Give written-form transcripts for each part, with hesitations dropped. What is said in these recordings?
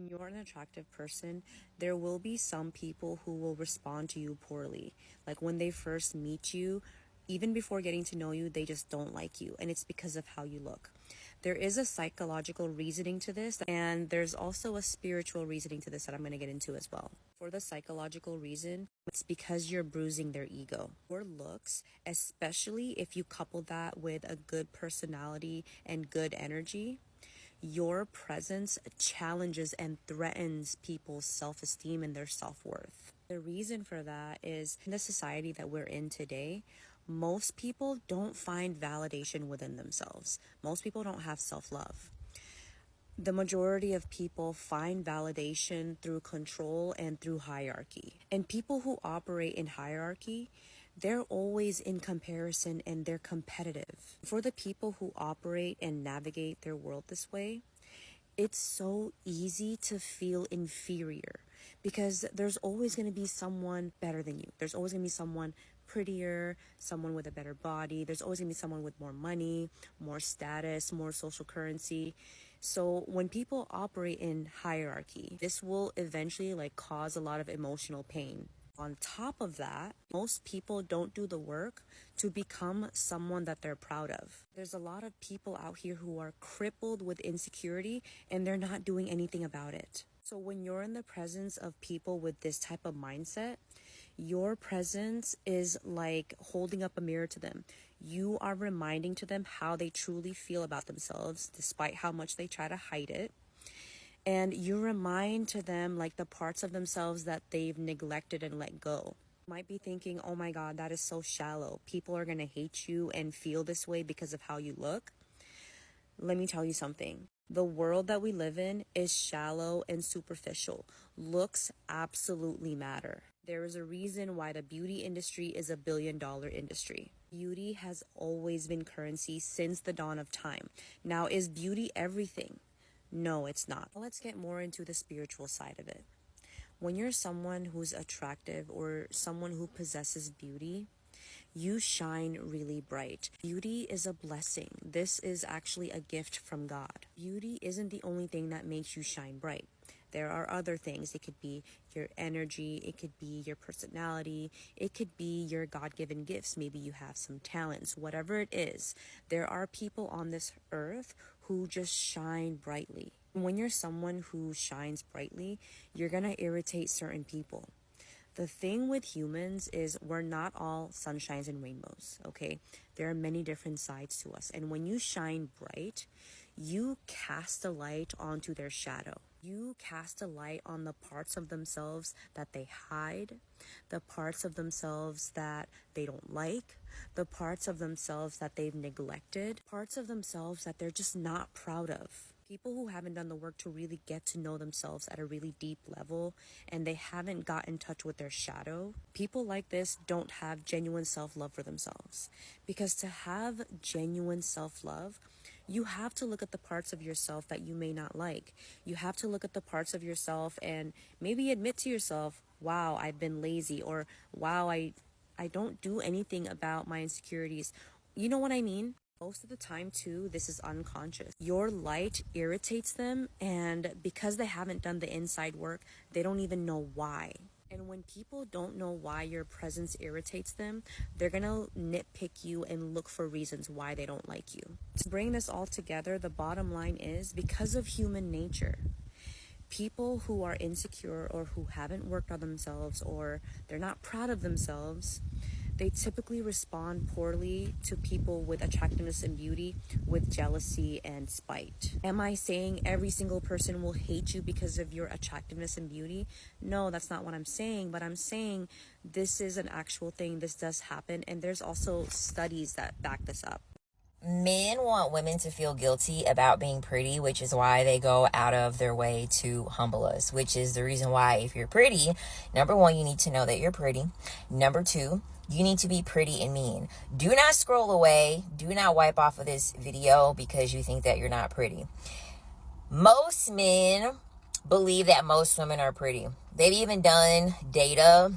You're an attractive person, there will be some people who will respond to you poorly. Like when they first meet you, even before getting to know you, they just don't like you. And it's because of how you look. There is a psychological reasoning to this, and there's also a spiritual reasoning to this that I'm going to get into as well. For the psychological reason, it's because you're bruising their ego. Your looks, especially if you couple that with a good personality and good energy, your presence challenges and threatens people's self-esteem and their self-worth. The reason for that is in the society that we're in today, most people don't find validation within themselves. Most people don't have self-love. The majority of people find validation through control and through hierarchy. And people who operate in hierarchy, they're always in comparison and they're competitive. For the people who operate and navigate their world this way, it's so easy to feel inferior because there's always going to be someone better than you. There's always going to be someone prettier, someone with a better body. There's always going to be someone with more money, more status, more social currency. So when people operate in hierarchy, this will eventually cause a lot of emotional pain. On top of that, most people don't do the work to become someone that they're proud of. There's a lot of people out here who are crippled with insecurity and they're not doing anything about it. So when you're in the presence of people with this type of mindset, your presence is like holding up a mirror to them. You are reminding to them how they truly feel about themselves, despite how much they try to hide it. And you remind to them the parts of themselves that they've neglected and let go. You might be thinking, oh my God, that is so shallow. People are going to hate you and feel this way because of how you look. Let me tell you something. The world that we live in is shallow and superficial. Looks absolutely matter. There is a reason why the beauty industry is $1 billion industry. Beauty has always been currency since the dawn of time. Now, is beauty everything? No, it's not. Let's get more into the spiritual side of it. When you're someone who's attractive or someone who possesses beauty, you shine really bright. Beauty is a blessing. This is actually a gift from God. Beauty isn't the only thing that makes you shine bright. There are other things. It could be your energy. It could be your personality. It could be your God-given gifts. Maybe you have some talents. Whatever it is, there are people on this earth who just shine brightly. When you're someone who shines brightly, you're going to irritate certain people. The thing with humans is we're not all sunshines and rainbows, okay? There are many different sides to us. And when you shine bright, you cast a light onto their shadow. You cast a light on the parts of themselves that they hide, the parts of themselves that they don't like, the parts of themselves that they've neglected, parts of themselves that they're just not proud of. People who haven't done the work to really get to know themselves at a really deep level and they haven't got in touch with their shadow, people like this don't have genuine self-love for themselves. Because to have genuine self-love, you have to look at the parts of yourself that you may not like. You have to look at the parts of yourself and maybe admit to yourself, wow, I've been lazy, or wow, I don't do anything about my insecurities. You know what I mean? Most of the time too, this is unconscious. Your light irritates them, and because they haven't done the inside work, they don't even know why. And when people don't know why your presence irritates them, they're gonna nitpick you and look for reasons why they don't like you. To bring this all together, the bottom line is because of human nature, people who are insecure or who haven't worked on themselves or they're not proud of themselves, they typically respond poorly to people with attractiveness and beauty with jealousy and spite. Am I saying every single person will hate you because of your attractiveness and beauty? No, that's not what I'm saying, but I'm saying this is an actual thing. This does happen, and there's also studies that back this up. Men want women to feel guilty about being pretty, which is why they go out of their way to humble us, which is the reason why if you're pretty, number one, you need to know that you're pretty. Number two, you need to be pretty and mean. Do not scroll away. Do not wipe off of this video because you think that you're not pretty. Most men believe that most women are pretty. They've even done data.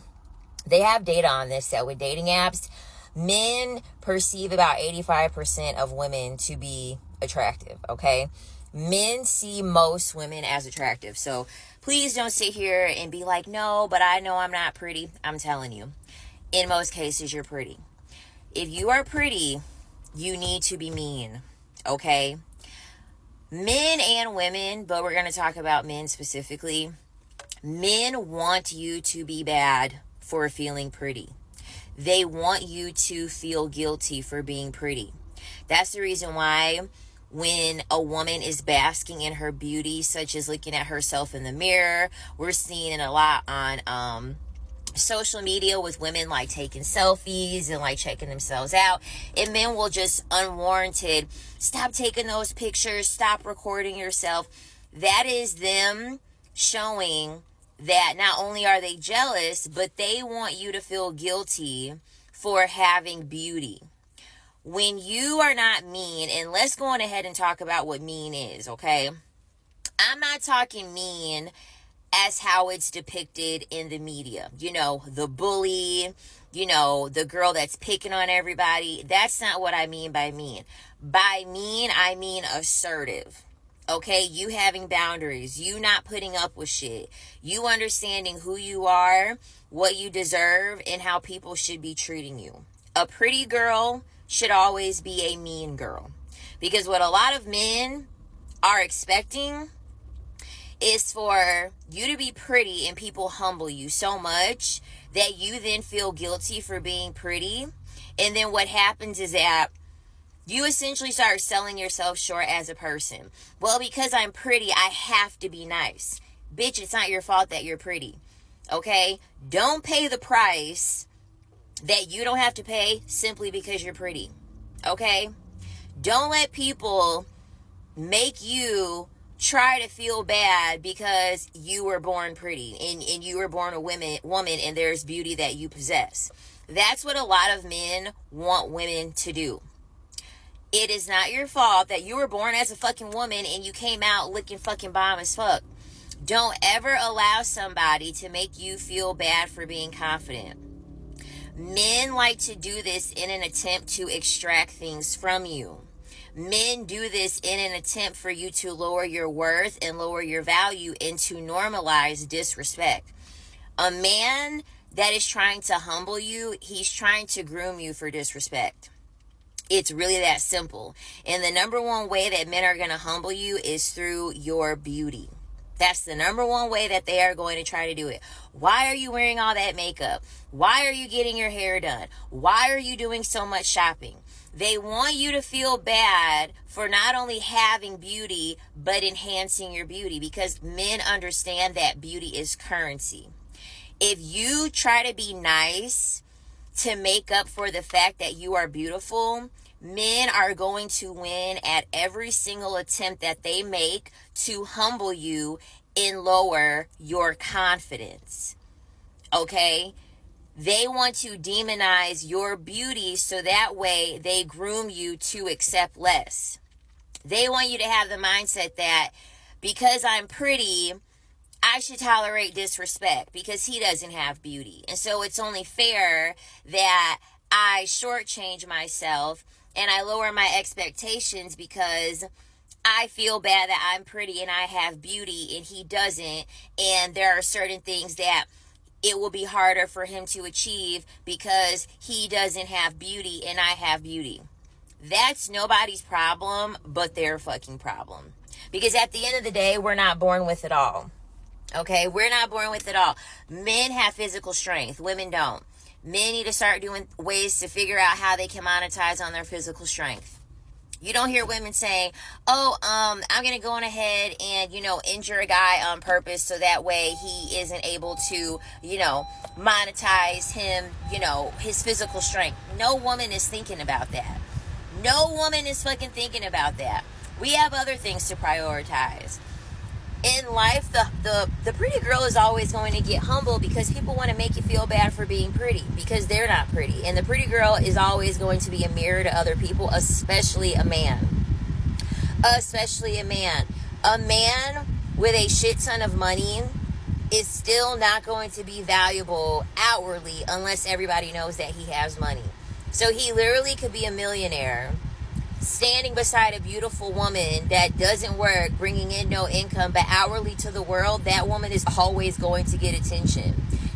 They have data on this, that with dating apps, men perceive about 85% of women to be attractive, okay? Men see most women as attractive. So please don't sit here and be like, no, but I know I'm not pretty. I'm telling you, in most cases, you're pretty. If you are pretty, you need to be mean, okay? Men and women, but we're going to talk about men specifically. Men want you to be bad for feeling pretty. They want you to feel guilty for being pretty. That's the reason why when a woman is basking in her beauty, such as looking at herself in the mirror, we're seeing it a lot on social media with women like taking selfies and like checking themselves out, and men will just unwarranted stop taking those pictures, stop recording yourself. That is them showing that not only are they jealous, but they want you to feel guilty for having beauty. When you are not mean, and let's go on ahead and talk about what mean is, okay? I'm not talking mean as how it's depicted in the media. You know, the bully, you know, the girl that's picking on everybody. That's not what I mean by mean. By mean, I mean assertive. Okay, you having boundaries, you not putting up with shit, you understanding who you are, what you deserve, and how people should be treating you. A pretty girl should always be a mean girl. Because what a lot of men are expecting is for you to be pretty and people humble you so much that you then feel guilty for being pretty. And then what happens is that you essentially start selling yourself short as a person. Well, because I'm pretty, I have to be nice. Bitch, it's not your fault that you're pretty. Okay? Don't pay the price that you don't have to pay simply because you're pretty. Okay? Don't let people make you try to feel bad because you were born pretty and you were born a woman and there's beauty that you possess. That's what a lot of men want women to do. It is not your fault that you were born as a fucking woman and you came out looking fucking bomb as fuck. Don't ever allow somebody to make you feel bad for being confident. Men like to do this in an attempt to extract things from you. Men do this in an attempt for you to lower your worth and lower your value and to normalize disrespect. A man that is trying to humble you, he's trying to groom you for disrespect. It's really that simple. And the number one way that men are going to humble you is through your beauty. That's the number one way that they are going to try to do it. Why are you wearing all that makeup? Why are you getting your hair done? Why are you doing so much shopping? They want you to feel bad for not only having beauty, but enhancing your beauty, because men understand that beauty is currency. If you try to be nice to make up for the fact that you are beautiful, men are going to win at every single attempt that they make to humble you and lower your confidence. Okay? They want to demonize your beauty so that way they groom you to accept less. They want you to have the mindset that because I'm pretty, I should tolerate disrespect because he doesn't have beauty. And so it's only fair that I shortchange myself and I lower my expectations because I feel bad that I'm pretty and I have beauty and he doesn't. And there are certain things that it will be harder for him to achieve because he doesn't have beauty and I have beauty. That's nobody's problem but their fucking problem. Because at the end of the day, we're not born with it all. Okay, we're not born with it all. Men have physical strength. Women don't. Men need to start doing ways to figure out how they can monetize on their physical strength. You don't hear women saying, oh, I'm going to go on ahead and, injure a guy on purpose so that way he isn't able to, monetize him, his physical strength. No woman is thinking about that. No woman is fucking thinking about that. We have other things to prioritize. In life, the pretty girl is always going to get humble because people want to make you feel bad for being pretty because they're not pretty. And the pretty girl is always going to be a mirror to other people, especially a man. Especially a man. A man with a shit ton of money is still not going to be valuable outwardly unless everybody knows that he has money. So he literally could be a millionaire, standing beside a beautiful woman that doesn't work, bringing in no income, but outwardly to the world, that woman is always going to get attention.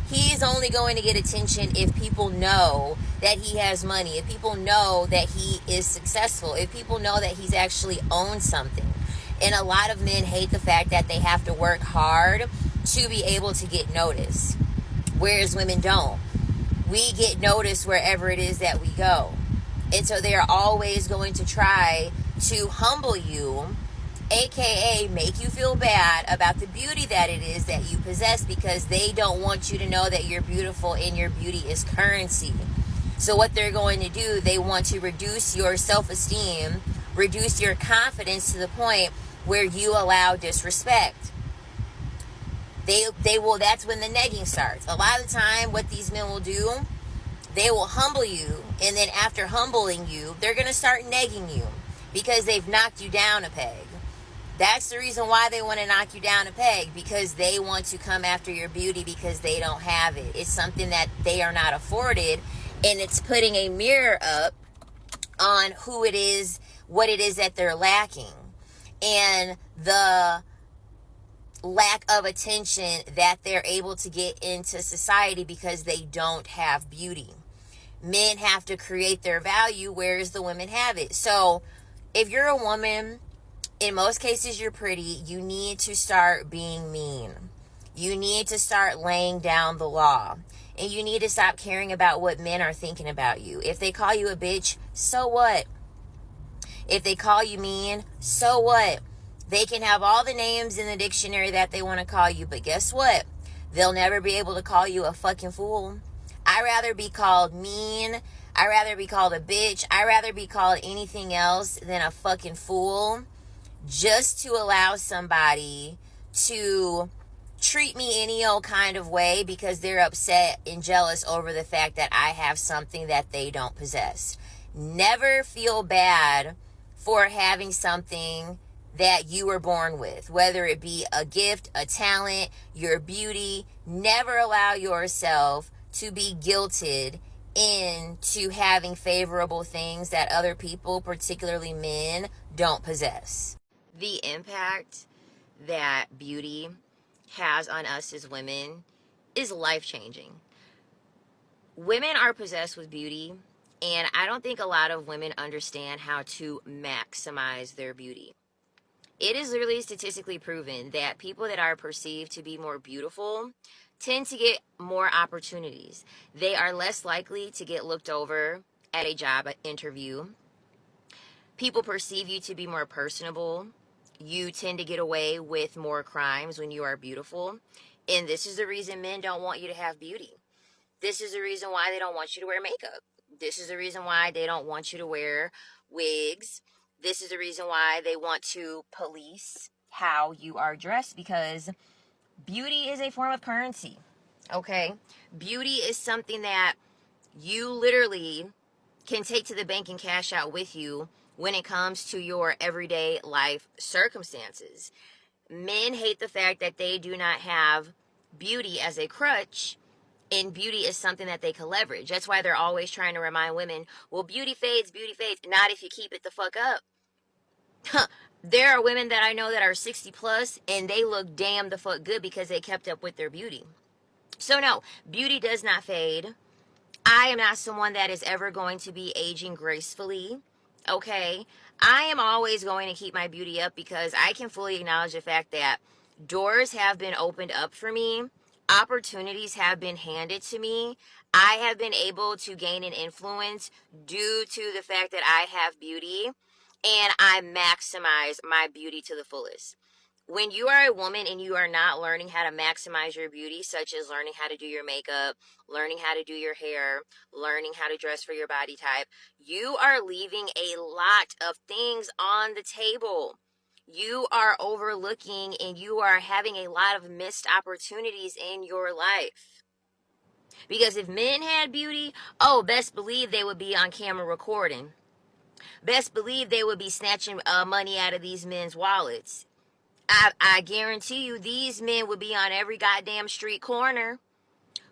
He's only going to get attention if people know that he has money, if people know that he is successful, if people know that he's actually owned something. And a lot of men hate the fact that they have to work hard to be able to get noticed, whereas women don't. We get noticed wherever it is that we go. And so they're always going to try to humble you, aka make you feel bad about the beauty that it is that you possess, because they don't want you to know that you're beautiful and your beauty is currency. So what they're going to do, they want to reduce your self-esteem, reduce your confidence to the point where you allow disrespect. They will, that's when the negging starts. A lot of the time what these men will do, they will humble you, and then after humbling you, they're going to start negging you because they've knocked you down a peg. That's the reason why they want to knock you down a peg, because they want to come after your beauty because they don't have it. It's something that they are not afforded, and it's putting a mirror up on who it is, what it is that they're lacking, and the lack of attention that they're able to get into society because they don't have beauty. Men have to create their value, whereas the women have it. So if you're a woman, in most cases you're pretty, you need to start being mean. You need to start laying down the law. And you need to stop caring about what men are thinking about you. If they call you a bitch, so what? If they call you mean, so what? They can have all the names in the dictionary that they want to call you, but guess what? They'll never be able to call you a fucking fool. I'd rather be called mean. I'd rather be called a bitch. I'd rather be called anything else than a fucking fool, just to allow somebody to treat me any old kind of way because they're upset and jealous over the fact that I have something that they don't possess. Never feel bad for having something that you were born with, whether it be a gift, a talent, your beauty. Never allow yourself to be guilted into having favorable things that other people, particularly men, don't possess. The impact that beauty has on us as women is life-changing. Women are possessed with beauty, and I don't think a lot of women understand how to maximize their beauty. It is literally statistically proven that people that are perceived to be more beautiful tend to get more opportunities. They are less likely to get looked over at a job interview. People perceive you to be more personable. You tend to get away with more crimes when you are beautiful. And this is the reason men don't want you to have beauty. This is the reason why they don't want you to wear makeup. This is the reason why they don't want you to wear wigs. This is the reason why they want to police how you are dressed, because beauty is a form of currency. Okay? Beauty is something that you literally can take to the bank and cash out with you when it comes to your everyday life circumstances. Men hate the fact that they do not have beauty as a crutch, and beauty is something that they can leverage. That's why they're always trying to remind women, well, beauty fades, not if you keep it the fuck up. There are women that I know that are 60 plus and they look damn the fuck good because they kept up with their beauty. So no, beauty does not fade. I am not someone that is ever going to be aging gracefully. Okay? I am always going to keep my beauty up because I can fully acknowledge the fact that doors have been opened up for me. Opportunities have been handed to me. I have been able to gain an influence due to the fact that I have beauty, and I maximize my beauty to the fullest. When you are a woman and you are not learning how to maximize your beauty, such as learning how to do your makeup, learning how to do your hair, learning how to dress for your body type, you are leaving a lot of things on the table. You are overlooking and you are having a lot of missed opportunities in your life. Because if men had beauty, oh, best believe they would be on camera recording. Best believe they would be snatching money out of these men's wallets. I guarantee you these men would be on every goddamn street corner,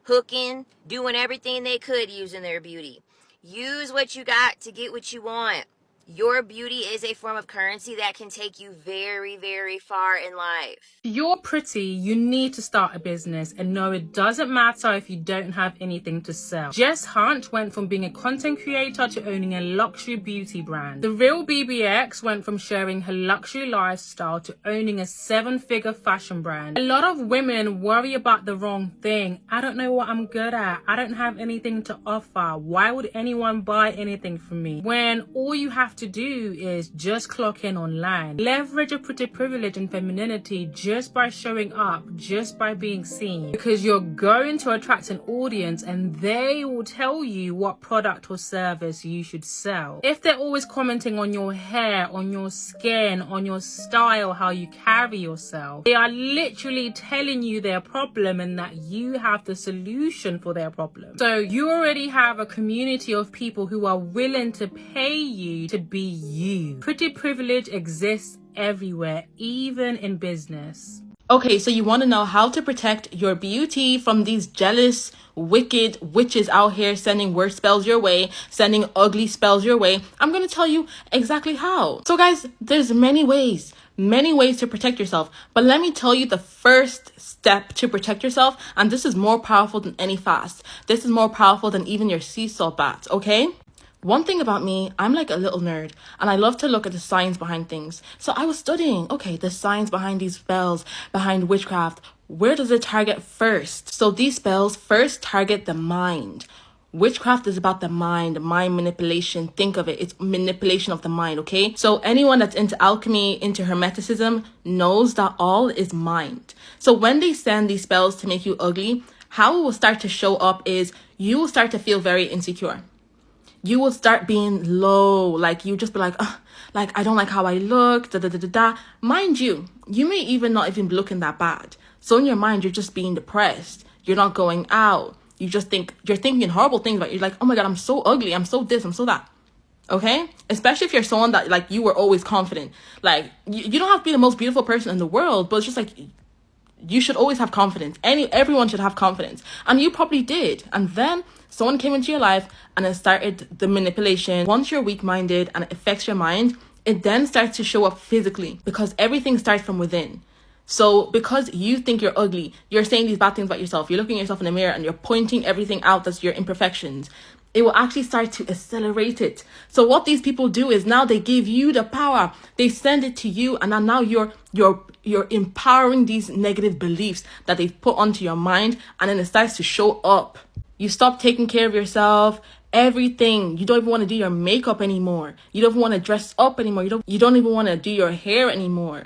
hooking, doing everything they could using their beauty. Use what you got to get what you want. Your beauty is a form of currency that can take you very, very far in life. If you're pretty, you need to start a business, and no, it doesn't matter if you don't have anything to sell. Jess Hunt went from being a content creator to owning a luxury beauty brand. The real BBX went from sharing her luxury lifestyle to owning a 7-figure fashion brand. A lot of women worry about the wrong thing. I don't know what I'm good at. I don't have anything to offer. Why would anyone buy anything from me? When all you have to do is just clock in online. Leverage your pretty privilege and femininity just by showing up, just by being seen. Because you're going to attract an audience and they will tell you what product or service you should sell. If they're always commenting on your hair, on your skin, on your style, how you carry yourself, they are literally telling you their problem and that you have the solution for their problem. So you already have a community of people who are willing to pay you to be you. Pretty privilege exists everywhere, even in business. Okay, so you want to know how to protect your beauty from these jealous, wicked witches out here sending word spells your way, sending ugly spells your way. I'm going to tell you exactly how. So guys, there's many ways to protect yourself. But let me tell you the first step to protect yourself. And this is more powerful than any fast. This is more powerful than even your sea salt bath, okay? One thing about me, I'm like a little nerd and I love to look at the science behind things. So I was studying, okay, the science behind these spells, behind witchcraft. Where does it target first? So these spells first target the mind. Witchcraft is about the mind manipulation. Think of it. It's manipulation of the mind, okay? So anyone that's into alchemy, into hermeticism, knows that all is mind. So when they send these spells to make you ugly, how it will start to show up is you will start to feel very insecure. You will start being low, like you just be like, like I don't like how I look, da da da da da. Mind you, you may even not even be looking that bad. So in your mind, you're just being depressed. You're not going out. You just think you're thinking horrible things about. You're like, oh my God, I'm so ugly. I'm so this. I'm so that. Okay, especially if you're someone that like you were always confident. Like you don't have to be the most beautiful person in the world, but it's just like you should always have confidence. Everyone should have confidence, and you probably did. And then someone came into your life and it started the manipulation. Once you're weak-minded and it affects your mind, it then starts to show up physically because everything starts from within. So because you think you're ugly, you're saying these bad things about yourself. You're looking at yourself in the mirror and you're pointing everything out that's your imperfections. It will actually start to accelerate it. So what these people do is now they give you the power. They send it to you, and now you're empowering these negative beliefs that they've put onto your mind, and then it starts to show up. You stop taking care of yourself, everything. You don't even want to do your makeup anymore. You don't even want to dress up anymore. You don't even want to do your hair anymore.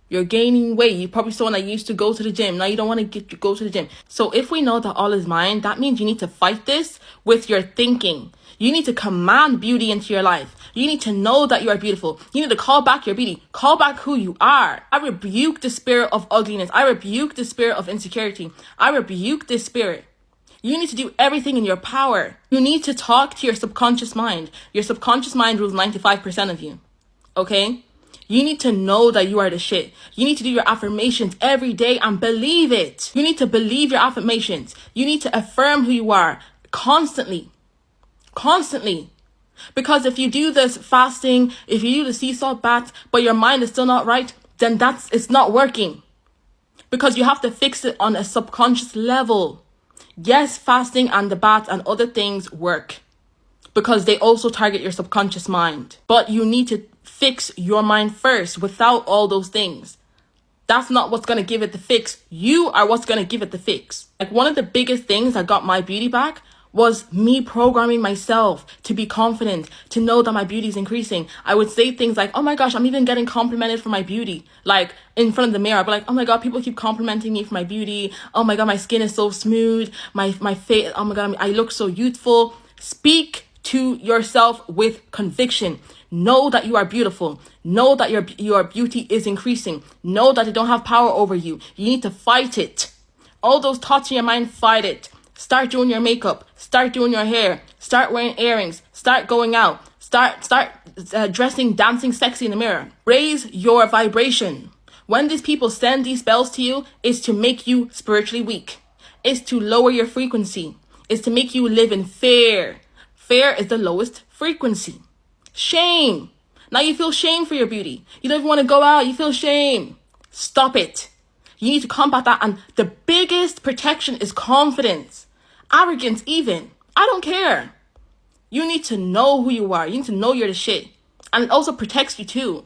You're gaining weight. You're probably someone that used to go to the gym. Now you don't want to go to the gym. So if we know that all is mind, that means you need to fight this with your thinking. You need to command beauty into your life. You need to know that you are beautiful. You need to call back your beauty. Call back who you are. I rebuke the spirit of ugliness. I rebuke the spirit of insecurity. I rebuke this spirit. You need to do everything in your power. You need to talk to your subconscious mind. Your subconscious mind rules 95% of you. Okay? You need to know that you are the shit. You need to do your affirmations every day and believe it. You need to believe your affirmations. You need to affirm who you are constantly. Constantly. Because if you do this fasting, if you do the sea salt bath, but your mind is still not right, then it's not working. Because you have to fix it on a subconscious level. Yes, fasting and the bath and other things work because they also target your subconscious mind. But you need to fix your mind first without all those things. That's not what's going to give it the fix. You are what's going to give it the fix. Like one of the biggest things that got my beauty back was me programming myself to be confident, to know that my beauty is increasing. I would say things like, oh my gosh, I'm even getting complimented for my beauty. Like in front of the mirror, I'd be like, oh my God, people keep complimenting me for my beauty. Oh my God, my skin is so smooth. My face, oh my God, I look so youthful. Speak to yourself with conviction. Know that you are beautiful. Know that your beauty is increasing. Know that they don't have power over you. You need to fight it. All those thoughts in your mind, fight it. Start doing your makeup. Start doing your hair. Start wearing earrings. Start going out. Start dressing, dancing sexy in the mirror. Raise your vibration. When these people send these spells to you, it's to make you spiritually weak. It's to lower your frequency. It's to make you live in fear. Fear is the lowest frequency. Shame. Now you feel shame for your beauty. You don't even want to go out. You feel shame. Stop it. You need to combat that. And the biggest protection is confidence. Arrogance even. I don't care. You need to know who you are. You need to know you're the shit. And it also protects you too.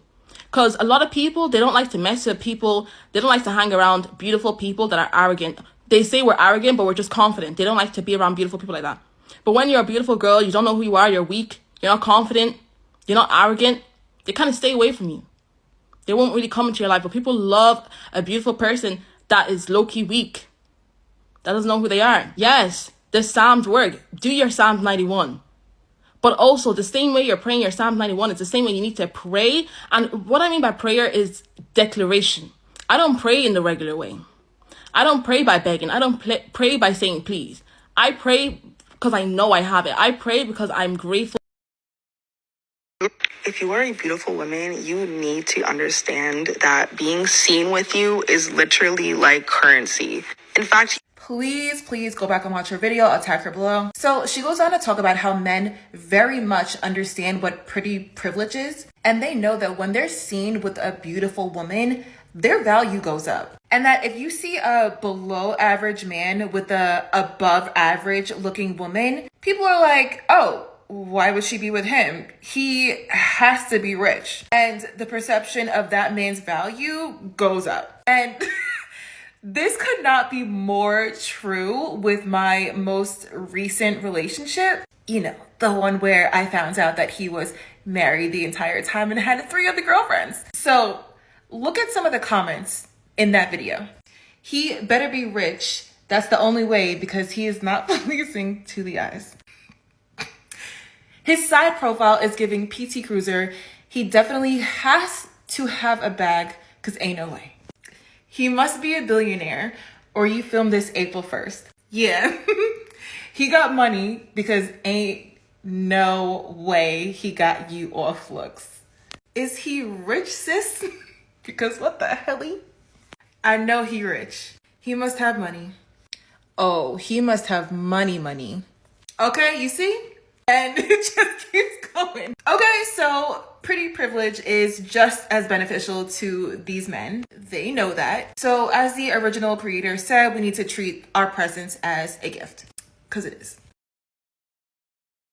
Because a lot of people, they don't like to mess with people. They don't like to hang around beautiful people that are arrogant. They say we're arrogant, but we're just confident. They don't like to be around beautiful people like that. But when you're a beautiful girl, you don't know who you are, you're weak, you're not confident, you're not arrogant, they kind of stay away from you. They won't really come into your life. But people love a beautiful person that is low-key weak, that doesn't know who they are. Yes, the Psalms work. Do your Psalms 91. But also, the same way you're praying your Psalms 91 is the same way you need to pray. And what I mean by prayer is declaration. I don't pray in the regular way. I don't pray by begging. I don't pray by saying please. I pray because I know I have it. I pray because I'm grateful. If you are a beautiful woman, you need to understand that being seen with you is literally like currency. In fact, please go back and watch her video. I'll tag her below. So she goes on to talk about how men very much understand what pretty privilege is. And they know that when they're seen with a beautiful woman, their value goes up. And that if you see a below average man with a above average looking woman, people are like, oh, why would she be with him? He has to be rich. And the perception of that man's value goes up. And this could not be more true with my most recent relationship. You know, the one where I found out that he was married the entire time and had 3 other girlfriends. So look at some of the comments in that video. He better be rich. That's the only way, because he is not pleasing to the eyes. His side profile is giving PT Cruiser. He definitely has to have a bag, because ain't no way. He must be a billionaire, or you filmed this April 1st. Yeah, he got money, because ain't no way he got you off looks. Is he rich, sis? Because what the hell? I know he rich. He must have money. Oh, he must have money. Okay, you see? And it just keeps going. Okay, so pretty privilege is just as beneficial to these men. They know that. So as the original creator said, we need to treat our presence as a gift, because it is.